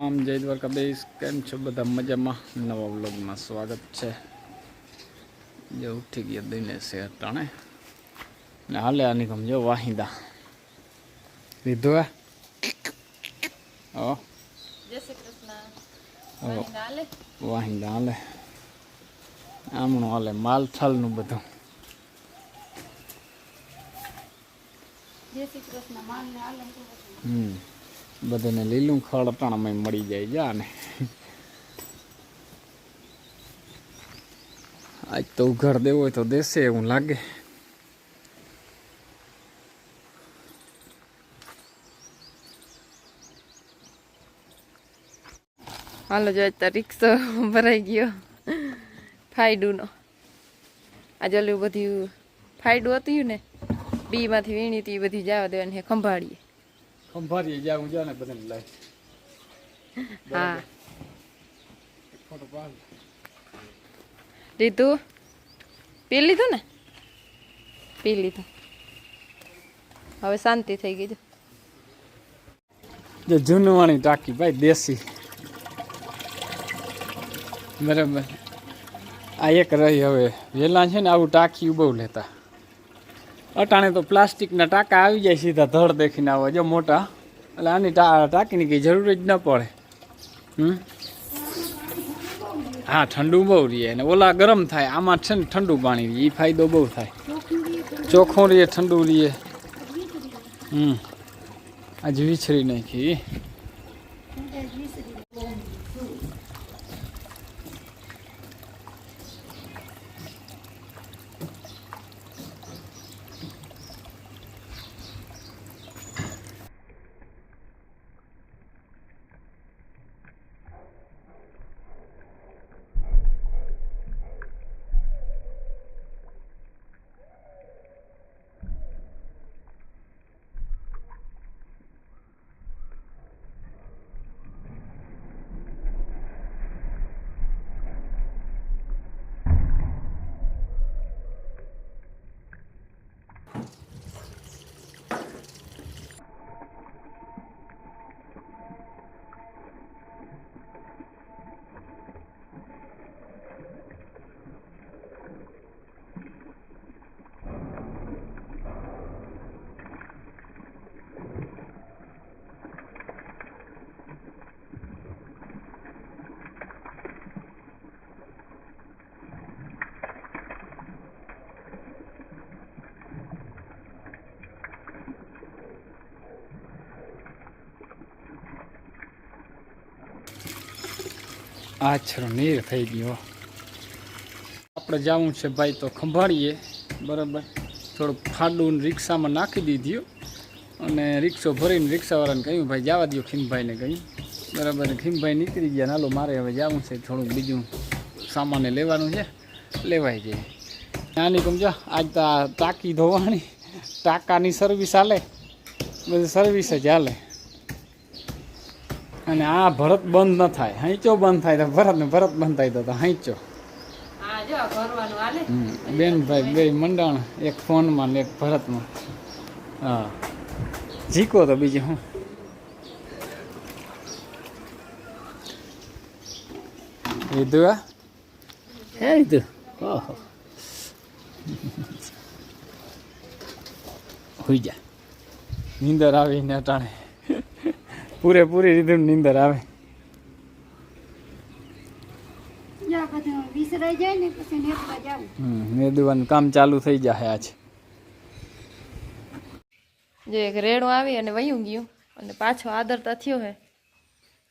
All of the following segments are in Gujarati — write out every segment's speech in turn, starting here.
આમ જય દ્વારકાધીશ, કેમ છો બધા? મજામાં? નવા વ્લોગમાં સ્વાગત છે. જો ઉઠી ગયા દઈને છે અટાણે ને હાલે આની ગમ જો વાહિંદા લીધું હે જય શ્રી કૃષ્ણ. વાહિંદા હાલે આમણું હાલે માલથાલનું બધું. જય શ્રી કૃષ્ણ. માલને હાલે બધાને લીલું ખડ અટાણામાં મળી જાય જા ને આજ તો ઉઘાડ દેવો હોય તો દેશે એવું લાગે. હાલો જો અત્યારે રિક્ષો ભરાઈ ગયો ફાયડુનો. આજે ઓલું બધું ફાયડું હતું ને બી માંથી વીણી હતી એ બધી જવા દેવાની ખંભાળીએ જાઉં જા ને બધાને લાય. હા લીધું પી લીધું ને પી લીધું. હવે શાંતિ થઈ ગઈ. જો જૂનવાણી ટાંકી ભાઈ દેશી બરાબર. આ એક રહી. હવે વેલા છે ને આવું ટાંકી બહુ લેતા. અટાણે તો પ્લાસ્ટિકના ટાંકા આવી જાય સીધા ધડ દેખીને આવે જો મોટા. એટલે આની ટાંકીની કંઈ જરૂર જ ન પડે. હા ઠંડુ બહુ રહીએ અને ઓલા ગરમ થાય. આમાં છે ને ઠંડુ પાણી રહીએ, એ ફાયદો બહુ થાય. ચોખ્ખું રહીએ, ઠંડુ રહીએ. આજે વિછરી નાખી. આછરો નીર થઈ ગયો. આપણે જવું છે ભાઈ તો ખંભાળીએ બરાબર. થોડુંક ફાડું રિક્ષામાં નાખી દીધું અને રિક્ષો ભરીને રિક્ષાવાળાને કહ્યું ભાઈ જવા દો ખીમભાઈને કહ્યું બરાબર. ખીમભાઈ નીકળી ગયા. નાલો મારે હવે જવું છે, થોડુંક બીજું સામાને લેવાનું છે, લેવાય જાય. આની સમજો આજ તો આ ટાંકી ધોવાની, ટાંકાની સર્વિસ હાલે, બધી સર્વિસ જ હાલે. અને આ ભરત બંધ ન થાય, હાંચો બંધ થાય તો ભરત ને ભરત બંધ થાય તો હાંચો. બેનભાઈ બે મંડાણ, એક ફોનમાં ને એક ભરતમાં. હા જીકો તો બીજું હું. લીધું હે લીધું. ઓહો હોઈ જા. નીંદર આવીને અટાણે પૂરેપૂરી રીતે નીંદર આવે. મેદવાનું કામ ચાલુ થઈ જાય આજ. જે એક રેડું આવી અને વયું ગયું અને પાછો આદરતા થયો હે.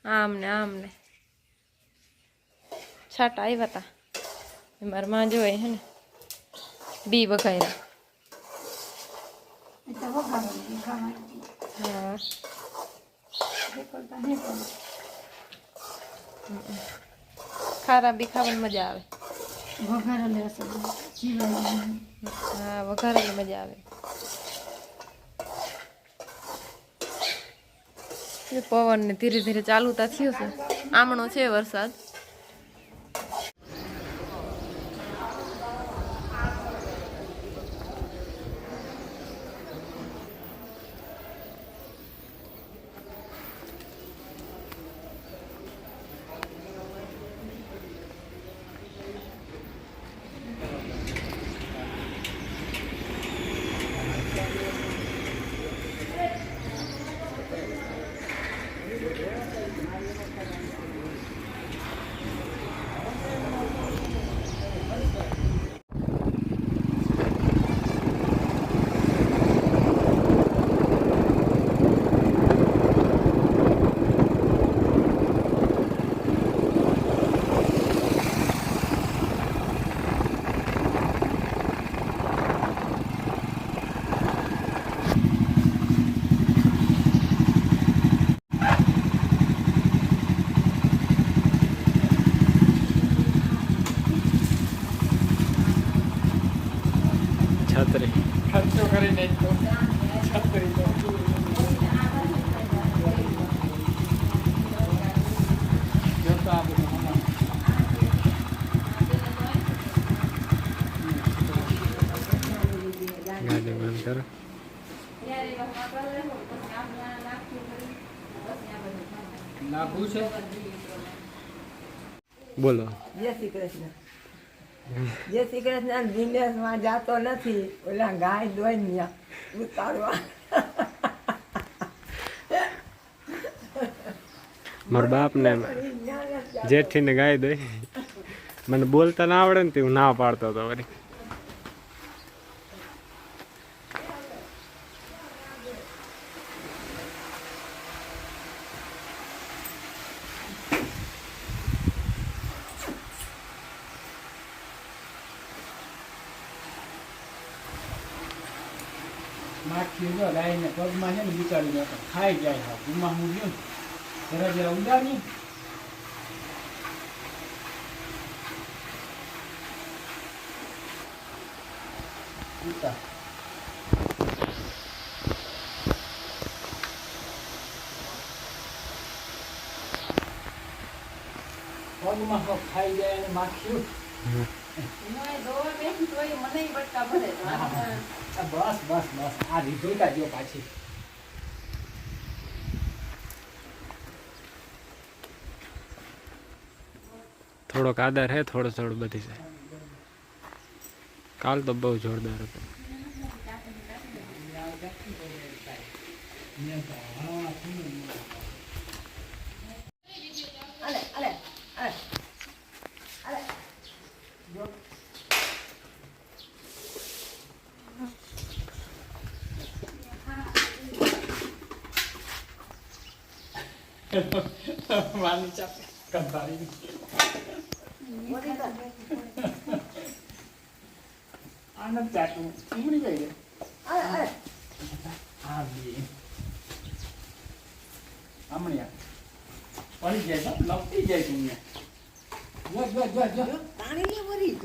આમ ને છાટા આવ્યા હતા. મારા માં જોઈ હે ને બી વગાયરા. હા ખારા બી ખાવાની મજા આવે. હા વઘારેલી મજા આવે. પવન ને ધીરે ધીરે ચાલુ થયું છે. આમણો છે વરસાદ. છત્રી ખર્ચો કરીને જ તો છત્રી તો જોતા આ બધું હમણાં. ગાડી બંધ કરો. લાભું છે બોલો. જય શ્રી કૃષ્ણ. જય શ્રી કૃષ્ણ. દિનેશમાં જાતો નથી, ઓલા ગાય દોઈને ઉતારવા. મારા બાપને જેઠીને ગાય દઈ મને બોલતા ના આવડે ને તે હું ના પાડતો હતો વળી. માખી જો ગાયને પગમાં છે ને બિચારી જાય ખાઈ જાય હા ગુમા હું ગયો ને જરા જરા ઉડાડી ઉતા પગમાં તો ખાઈ જાય અને માખી બસ બસ બસ આ રીધું કાઢ્યો પાછી થોડોક આધાર હે થોડો થોડો બધી છે. કાલ તો બહુ જોરદાર હતો. અલે અલે અલે અલે જો વાની ચાપ કંટાળી આનંદ ચાટું ઉમડી જાય અલે અલે હા બે હમણાં પડી જાય તો લપટી જાય તમને જો જો જો જો પાણી લે વરી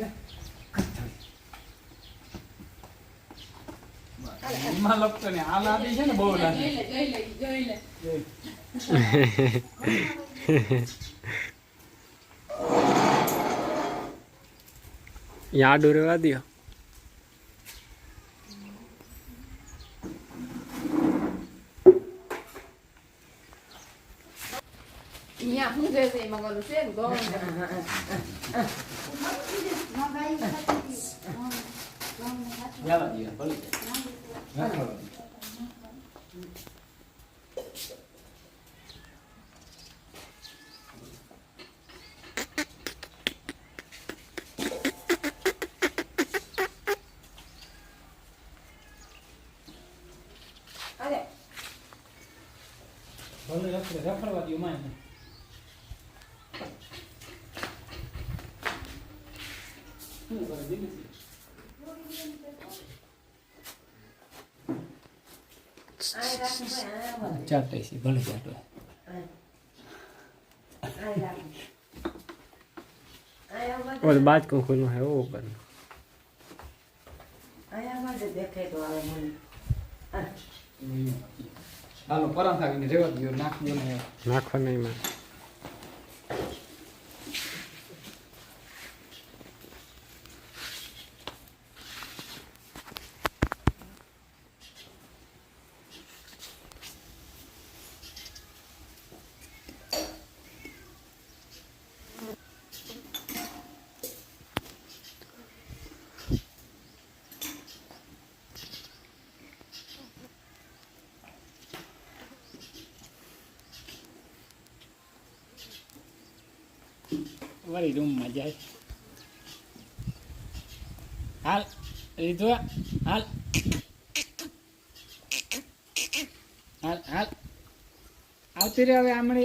એમાં લપતો ને આ લાદી છે ને બહુ લાદી આડું રેવા દો. અહીંયા શું કહે છે એમાં ઓલું છે ને ગોળ. જવા દે ભલે રાખો અલે ભલે રખડવા દો માં શું કરે દીદી આય રાખ ભાઈ આય ચાટે છે ભલે ચાટો આય રાખ આય ઓલ બાજ કો ખુલ્લું હે ઓ પર આયા માં દેખાય તો આવે મને હાલો પરમ થાવીને રેવા દો નાખ દો ને નાખવા નહીં માં. વળી રૂમમાં જાય હાલ રીધવા હાલ હાલ હાલ આવતી રે હવે આમણે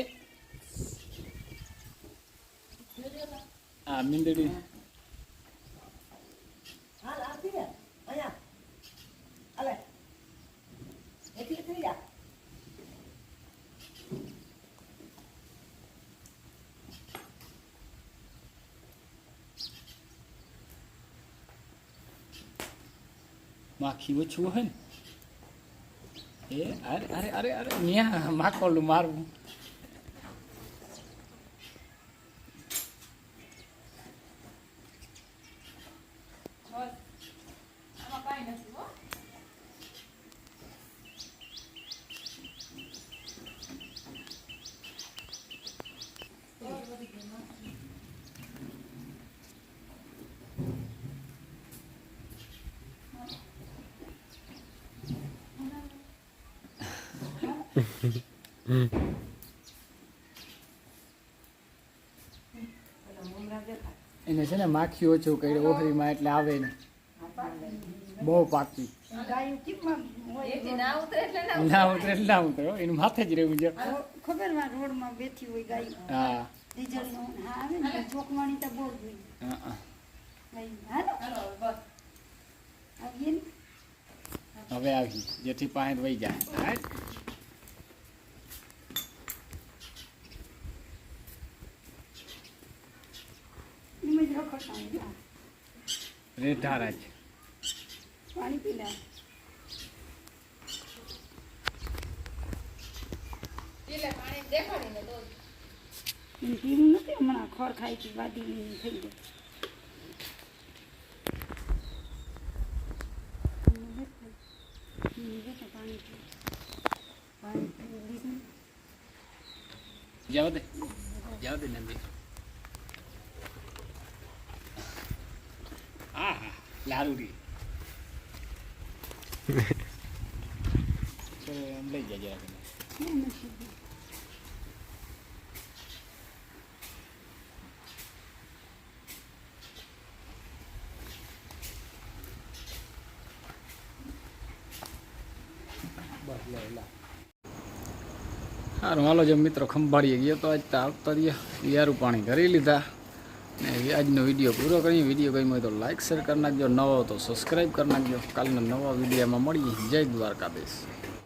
હા મીંદડી હાલ આવતી રે આયા અલે એકલી થઈ જા માખી ઓછું હોય ને એ અરે અરે અરે અરે ન્યા માકોલું મારવું એને છે ને માખી ઓછું કર્યું ઓહરીમાં એટલે આવે ને બહુ પાકી ના ઉતરે એટલે ના ઉતરે હો. એનું માથે જ રહેવું છે ખબર માં રોડમાં બેઠી હોય ગાય હા ડીઝલ નો આવે ને ચોકવાણી તો બહુ જ હોય હા ગાય હાલો આવીએ ને હવે આવી જેથી પાંચ વહી જાય right? એમાં જ રખડતા રેઢા રાજ પાણી પીલા પીવું નથી હમણાં ખોર ખાઈ હતી વાદી થઈ ગઈ પાણી પી લીધું જાવ દે નંદી હા હા લારુડી ચલો એમ લઈ જાય જરા સારું હાલો જો મિત્રો ખંભાળીએ ગયો તો આજ તો આવતા રહ્યા યારું પાણી કરી લીધા ને આજનો વિડીયો પૂરો કરીએ વિડીયો ગમ્યો હોય તો લાઇક શેર કરી નાખજો નવો તો સબસ્ક્રાઈબ કરી નાખજો કાલના નવા વિડીયોમાં મળીએ જય દ્વારકાધીશ